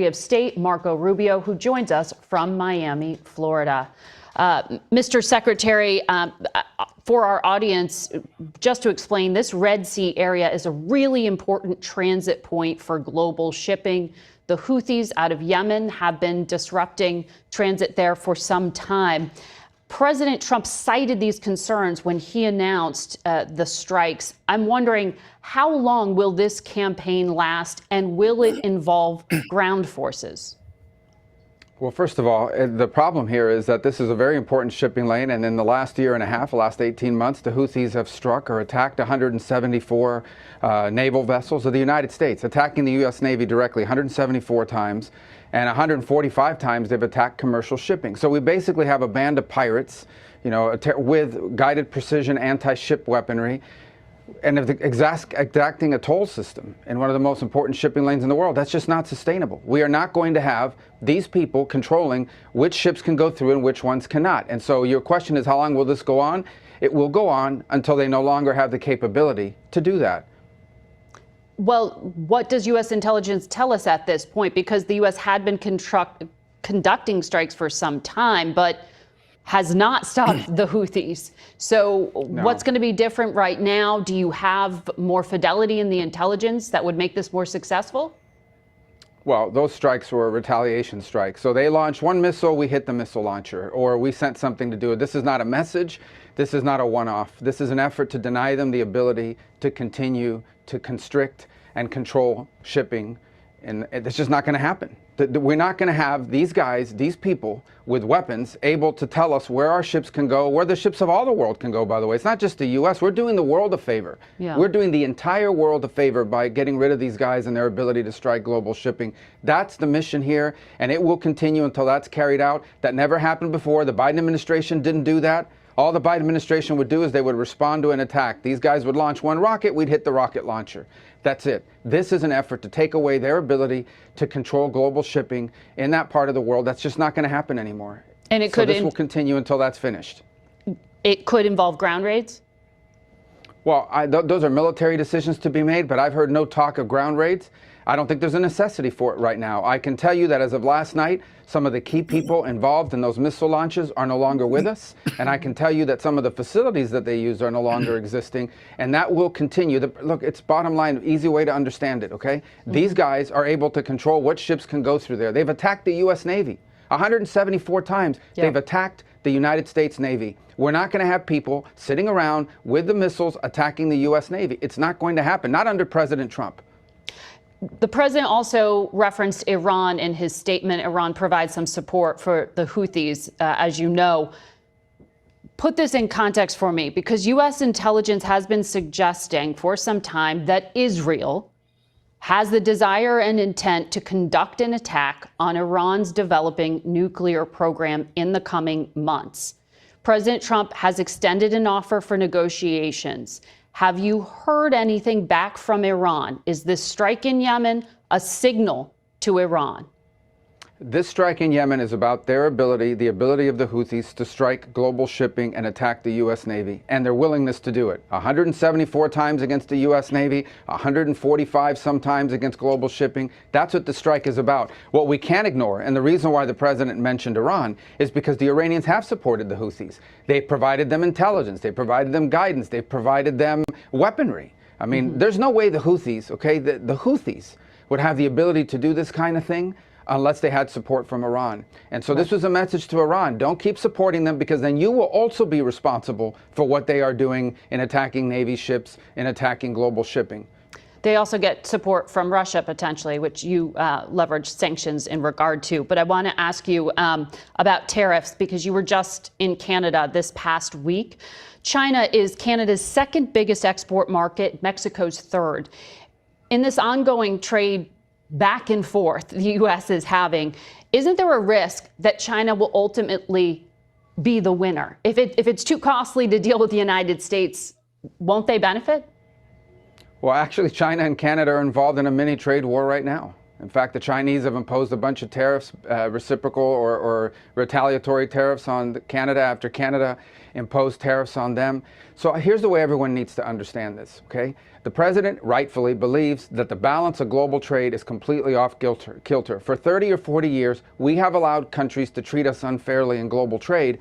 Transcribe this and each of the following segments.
Secretary of State Marco Rubio, who joins us from Miami, Florida. Mr. Secretary, for our audience, just to explain, this Red Sea area is a really important transit point for global shipping. The Houthis out of Yemen have been disrupting transit there for some time. President Trump cited these concerns when he announced the strikes. I'm wondering, how long will this campaign last, and will it involve ground forces? Well, first of all, the problem here is that this is a very important shipping lane, and in the last year and a half, the last 18 months, the Houthis have struck or attacked 174 naval vessels of the United States, attacking the U.S. Navy directly 174 times, and 145 times they've attacked commercial shipping. So we basically have a band of pirates, you know, with guided precision anti-ship weaponry, and exacting a toll system in one of the most important shipping lanes in the world. That's just not sustainable. We are not going to have these people controlling which ships can go through and which ones cannot. And so your question is, how long will this go on? It will go on until they no longer have the capability to do that. Well, what does U.S. intelligence tell us at this point? Because the U.S. had been conducting strikes for some time, but has not stopped the Houthis. So what's going to be different right now? Do you have more fidelity in the intelligence that would make this more successful? Well, those strikes were retaliation strikes. So they launched one missile, we hit the missile launcher, or we sent something to do it. This is not a message. This is not a one-off. This is an effort to deny them the ability to continue to constrict and control shipping. And it's just not going to happen. We're not going to have these guys, these people with weapons able to tell us where our ships can go, where the ships of all the world can go, by the way. It's not just the U.S. We're doing the world a favor. Yeah. We're doing the entire world a favor by getting rid of these guys and their ability to strike global shipping. That's the mission here, and it will continue until that's carried out. That never happened before. The Biden administration didn't do that. All the Biden administration would do is they would respond to an attack. These guys would launch one rocket, we'd hit the rocket launcher. That's it. This is an effort to take away their ability to control global shipping in that part of the world. That's just not going to happen anymore. And this will continue until that's finished. It could involve ground raids? Well, those are military decisions to be made, but I've heard no talk of ground raids. I don't think there's a necessity for it right now. I can tell you that as of last night, some of the key people involved in those missile launches are no longer with us. And I can tell you that some of the facilities that they used are no longer existing. And that will continue. Look, it's bottom line, easy way to understand it, okay? These guys are able to control what ships can go through there. They've attacked the U.S. Navy 174 times. Yeah. They've attacked the United States Navy. We're not going to have people sitting around with the missiles attacking the U.S. Navy. It's not going to happen, not under President Trump. The president also referenced Iran in his statement. Iran provides some support for the Houthis, as you know. Put this in context for me, because U.S. intelligence has been suggesting for some time that Israel has the desire and intent to conduct an attack on Iran's developing nuclear program in the coming months. President Trump has extended an offer for negotiations. Have you heard anything back from Iran? Is this strike in Yemen a signal to Iran? This strike in Yemen is about their ability, the ability of the Houthis to strike global shipping and attack the U.S. Navy, and their willingness to do it. 174 times against the U.S. Navy, 145 sometimes against global shipping. That's what the strike is about. What we can't ignore, and the reason why the president mentioned Iran, is because the Iranians have supported the Houthis. They provided them intelligence, they provided them guidance, they provided them weaponry. I mean, there's no way the Houthis, okay, the Houthis would have the ability to do this kind of thing unless they had support from Iran. And so this was a message to Iran. Don't keep supporting them, because then you will also be responsible for what they are doing in attacking Navy ships, in attacking global shipping. They also get support from Russia, potentially, which you leverage sanctions in regard to. But I want to ask you about tariffs, because you were just in Canada this past week. China is Canada's second biggest export market, Mexico's third. In this ongoing trade back and forth the U.S. is having, isn't there a risk that China will ultimately be the winner? If it's too costly to deal with the United States, won't they benefit? Well, actually, China and Canada are involved in a mini trade war right now. In fact, the Chinese have imposed a bunch of tariffs, reciprocal or retaliatory tariffs on Canada after Canada imposed tariffs on them. So here's the way everyone needs to understand this, okay? The president rightfully believes that the balance of global trade is completely off kilter. For 30 or 40 years, we have allowed countries to treat us unfairly in global trade,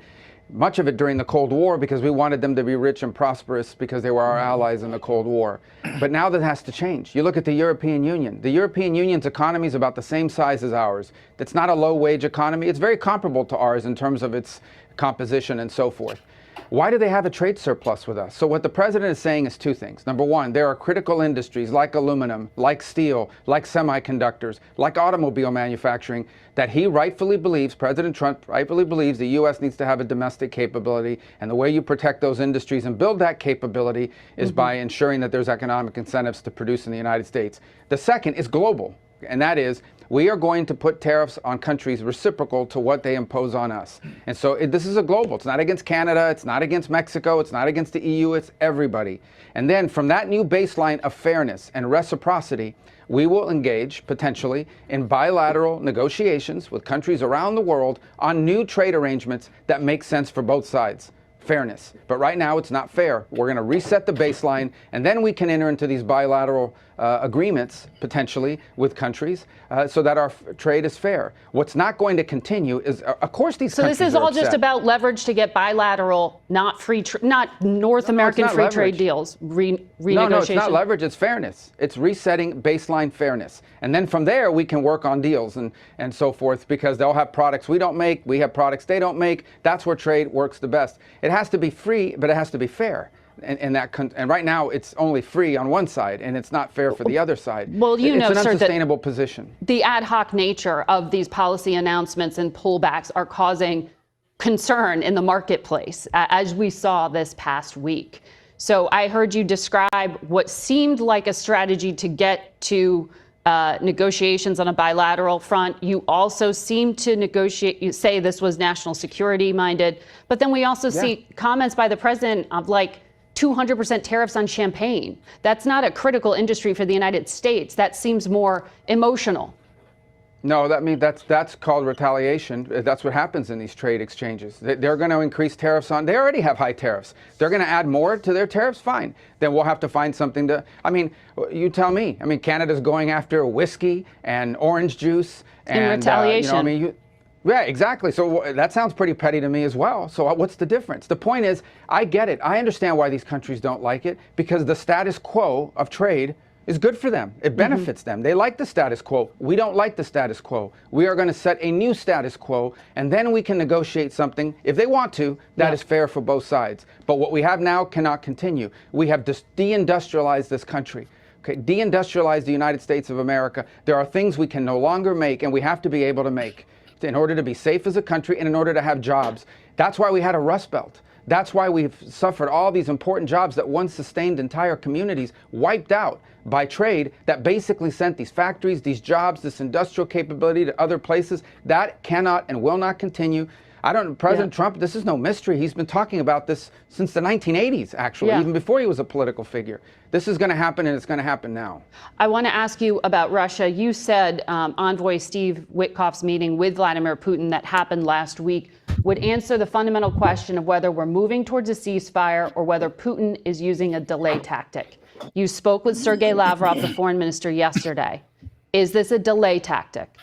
much of it during the Cold War because we wanted them to be rich and prosperous because they were our allies in the Cold War. But now that has to change. You look at the European Union. The European Union's economy is about the same size as ours. It's not a low-wage economy. It's very comparable to ours in terms of its composition and so forth. Why do they have a trade surplus with us? So what the president is saying is two things. Number one, there are critical industries like aluminum, like steel, like semiconductors, like automobile manufacturing that he rightfully believes, President Trump rightfully believes the U.S. needs to have a domestic capability. And the way you protect those industries and build that capability is by ensuring that there's economic incentives to produce in the United States. The second is global, and that is we are going to put tariffs on countries reciprocal to what they impose on us. And so this is a global. It's not against Canada. It's not against Mexico. It's not against the EU. It's everybody. And then from that new baseline of fairness and reciprocity, we will engage potentially in bilateral negotiations with countries around the world on new trade arrangements that make sense for both sides. Fairness. But right now it's not fair. We're going to reset the baseline, and then we can enter into these bilateral agreements potentially with countries so that our trade is fair. What's not going to continue is, of course, these countries So this is all just upset. about leverage to get bilateral, not not North American free trade deals renegotiation. No, it's not leverage. It's fairness. It's resetting baseline fairness, and then from there we can work on deals and so forth, because they'll have products we don't make, we have products they don't make. That's where trade works the best. It has to be free, but it has to be fair. And right now it's only free on one side, and it's not fair for the other side. Well, you know, it's an sir, unsustainable position. The ad hoc nature of these policy announcements and pullbacks are causing concern in the marketplace, as we saw this past week. So I heard you describe what seemed like a strategy to get to negotiations on a bilateral front. You also seem to you say this was national security minded, but then we also see comments by the president of like 200% tariffs on champagne. That's not a critical industry for the United States. That seems more emotional. No, that's called retaliation. That's what happens in these trade exchanges. They're going to increase tariffs on. They already have high tariffs. They're going to add more to their tariffs. Fine. Then we'll have to find something to. I mean, you tell me. I mean, Canada's going after whiskey and orange juice and in retaliation. Yeah, exactly. So that sounds pretty petty to me as well. So what's the difference? The point is, I get it. I understand why these countries don't like it, because the status quo of trade is good for them. It benefits them. They like the status quo. We don't like the status quo. We are going to set a new status quo, and then we can negotiate something, if they want to, that is fair for both sides. But what we have now cannot continue. We have deindustrialized this country. Okay, deindustrialized the United States of America. There are things we can no longer make, and we have to be able to make in order to be safe as a country and in order to have jobs. That's why we had a Rust Belt. That's why we've suffered all these important jobs that once sustained entire communities, wiped out by trade that basically sent these factories, these jobs, this industrial capability to other places. That cannot and will not continue. President Trump, this is no mystery. He's been talking about this since the 1980s, actually, even before he was a political figure. This is going to happen, and it's going to happen now. I want to ask you about Russia. You said Envoy Steve Witkoff's meeting with Vladimir Putin that happened last week would answer the fundamental question of whether we're moving towards a ceasefire or whether Putin is using a delay tactic. You spoke with Sergei Lavrov, the foreign minister, yesterday. Is this a delay tactic?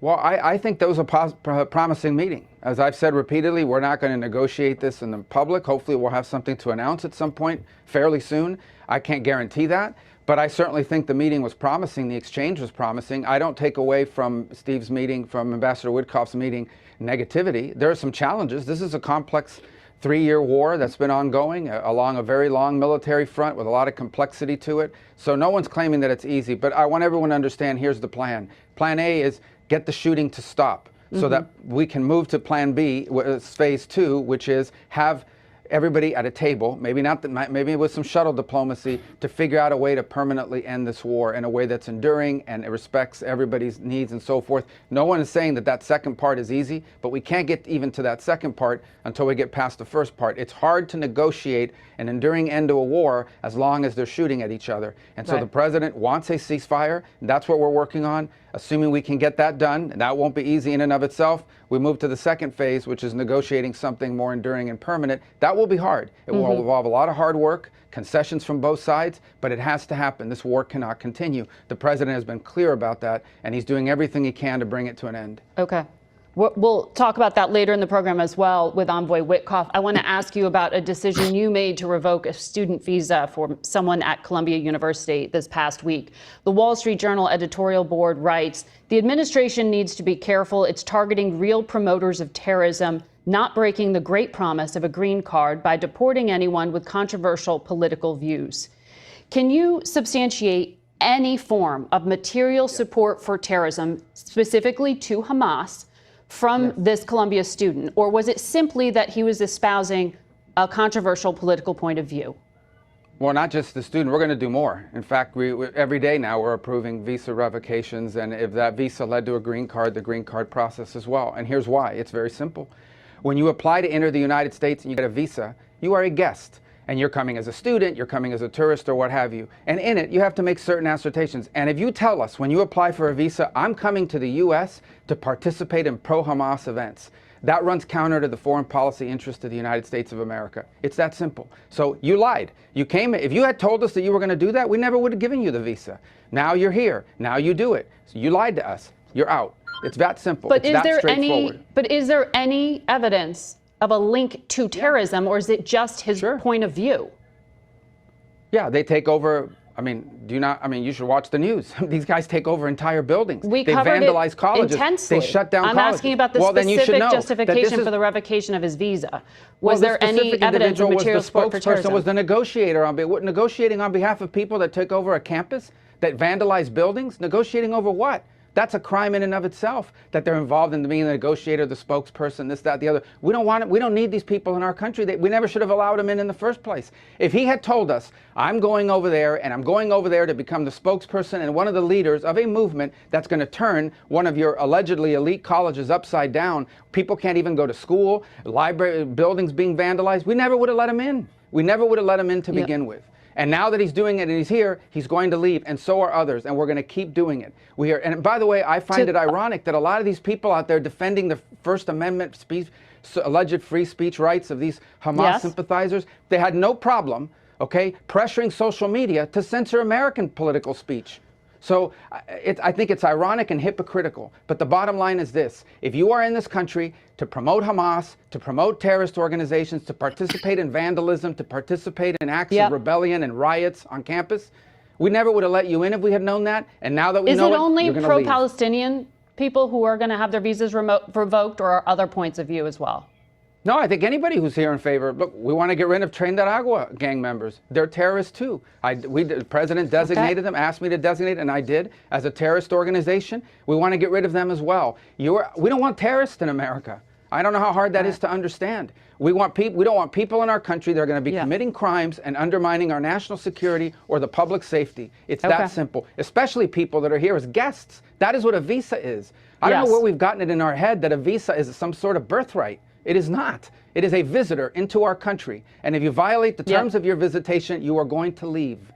Well, I think that was a promising meeting. As I've said repeatedly, we're not going to negotiate this in the public. Hopefully we'll have something to announce at some point fairly soon. I can't guarantee that, but I certainly think the meeting was promising. The exchange was promising. I don't take away from Steve's meeting, from Ambassador Witkoff's meeting, negativity. There are some challenges. This is a complex 3-year war that's been ongoing along a very long military front with a lot of complexity to it. So no one's claiming that it's easy, but I want everyone to understand here's the plan. Plan A is get the shooting to stop so that we can move to plan B, phase 2, which is have everybody at a table, maybe not, maybe with some shuttle diplomacy, to figure out a way to permanently end this war in a way that's enduring and it respects everybody's needs and so forth. No one is saying that that second part is easy, but we can't get even to that second part until we get past the first part. It's hard to negotiate an enduring end to a war as long as they're shooting at each other. And so the president wants a ceasefire. That's what we're working on. Assuming we can get that done, and that won't be easy in and of itself, we move to the second phase, which is negotiating something more enduring and permanent. That will be hard. It will involve a lot of hard work, concessions from both sides, but it has to happen. This war cannot continue. The president has been clear about that, and he's doing everything he can to bring it to an end. Okay. We'll talk about that later in the program as well with Envoy Witkoff. I want to ask you about a decision you made to revoke a student visa for someone at Columbia University this past week. The Wall Street Journal editorial board writes, the administration needs to be careful. It's targeting real promoters of terrorism, not breaking the great promise of a green card by deporting anyone with controversial political views. Can you substantiate any form of material support for terrorism, specifically to Hamas, from this Columbia student? Or was it simply that he was espousing a controversial political point of view? Well, not just the student. We're going to do more. In fact, every day now we're approving visa revocations, and if that visa led to a green card, the green card process as well. And here's why. It's very simple. When you apply to enter the United States and you get a visa, you are a guest. And you're coming as a student, you're coming as a tourist, or what have you. And in it, you have to make certain assertions. And if you tell us when you apply for a visa, I'm coming to the U.S. to participate in pro-Hamas events, that runs counter to the foreign policy interest of the United States of America. It's that simple. So you lied. You came. If you had told us that you were going to do that, we never would have given you the visa. Now you're here. Now you do it. So you lied to us. You're out. It's that simple. But it's is there any evidence of a link to terrorism, or is it just his point of view? Yeah, they take over. I mean, you should watch the news. These guys take over entire buildings. They vandalize colleges. Intensely. They shut down colleges. I'm asking about the specific justification for the revocation of his visa. Was there any evidence of material support for terrorism? Was the negotiator negotiating on behalf of people that took over a campus, that vandalized buildings? Negotiating over what? That's a crime in and of itself, that they're involved in being the negotiator, the spokesperson, this, that, the other. We don't want it. We don't need these people in our country. We never should have allowed them in the first place. If he had told us, I'm going over there and I'm going over there to become the spokesperson and one of the leaders of a movement that's going to turn one of your allegedly elite colleges upside down, people can't even go to school, library buildings being vandalized, we never would have let him in. We never would have let him in to begin with. And now that he's doing it and he's here, he's going to leave, and so are others, and we're going to keep doing it. And by the way, I find it ironic that a lot of these people out there defending the First Amendment alleged free speech rights of these Hamas sympathizers, they had no problem, pressuring social media to censor American political speech. So I think it's ironic and hypocritical. But the bottom line is this. If you are in this country to promote Hamas, to promote terrorist organizations, to participate in vandalism, to participate in acts of rebellion and riots on campus, we never would have let you in if we had known that. And now that we know it, is it only you're going to leave. pro-Palestinian people who are going to have their visas revoked, or are other points of view as well? No, I think anybody who's here in favor. Look, we want to get rid of Tren de Aragua gang members. They're terrorists too. The president designated them, asked me to designate, and I did, as a terrorist organization. We want to get rid of them as well. We don't want terrorists in America. I don't know how hard that is to understand. We don't want people in our country that are going to be committing crimes and undermining our national security or the public safety. It's that simple. Especially people that are here as guests. That is what a visa is. I don't know where we've gotten it in our head that a visa is some sort of birthright. It is not. It is a visitor into our country. And if you violate the terms of your visitation, you are going to leave.